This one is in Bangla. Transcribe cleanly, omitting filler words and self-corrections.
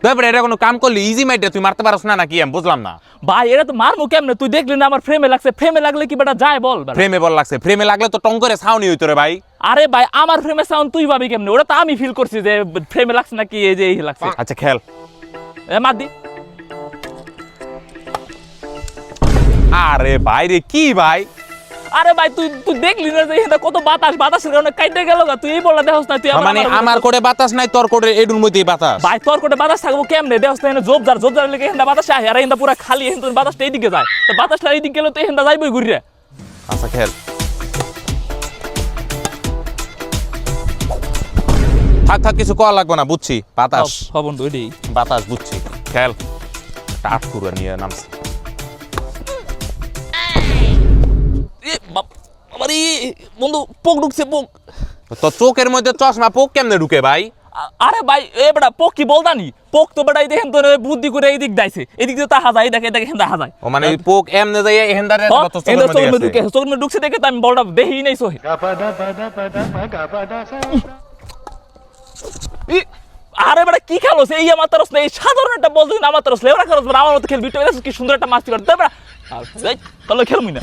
তারপরে এটা কোনো কাম করলি ইজি মাইটে তুই মারতে পারছ না নাকি আমি বুঝলাম না। ভাই এটা তো মারমু কেমনে? তুই দেখলি না আমার ফ্রেমে লাগছে, ফ্রেমে লাগলে কি বেটা যায় বল? ফ্রেমে বল লাগছে, ফ্রেমে লাগলে তো টং করে ছাউনি হইতো রে ভাই। আরে ভাই আমার ফ্রেমে সাউন্ড তুই ভাবি কেমনে? ওটা তো আমি ফিল করছি যে ফ্রেমে লাগছে নাকি এই যে এই লাগছে। আচ্ছা খেল। মার দি। আরে ভাই রে কি ভাই? আরে ভাই তুই তুই দেখলি না যে এটা কত বাতাস, বাতাসের কারণে কাইটে গেল গা। তুই এই বললা দেখছ না? তুই মানে আমার কোটে বাতাস নাই, তোর কোটে এডুর মধ্যেই বাতাস। ভাই তোর কোটে বাতাস থাকবো কেমনে? দেখছ না এনে জোবজার লেগে এখানটা বাতাস আহে, আর এখানটা পুরা খালি, এখানটা বাতাসটা এইদিকে যায়। তো বাতাসটা এইদিকে গেলে তো এখানটা যাইবই ঘুরে। আচ্ছা খেল। থাক কিছু করা লাগবে না, বুঝছি। বাতাস বন্ধু এটাই বাতাস বুঝছি। খেল। টাট করে নিয়ে নামছি। আমারই বন্ধু পোক ঢুকছে, পোক। তো চোখের মধ্যে চশমা, পোক কেমনে ঢুকে ভাই? আরে ভাই এ বেটা পোক কি বলতানি? পোক তো বেটা দেখেন তো বুদ্ধি করে এইদিক দাইছে, এদিক দিয়ে তাহা যায়, দেখে দেখে দেখা যায়। ও মানে পোক এমনে যাই এহেন্দারে তো চোখের মধ্যে ঢুকে। চোখের মধ্যে ঢুকছে দেখে তো আমি বলটা দেখি নাই সহি। আরে বেটা কি খেলোস? এই আমার তরস না, এই সাধারণ একটা বল দিন আমার তরস লেবরা খেলোস, আমার মতো খেলবি। কি সুন্দর একটা মাস্তি করে তাই বেটা, তাহলে খেলবি না।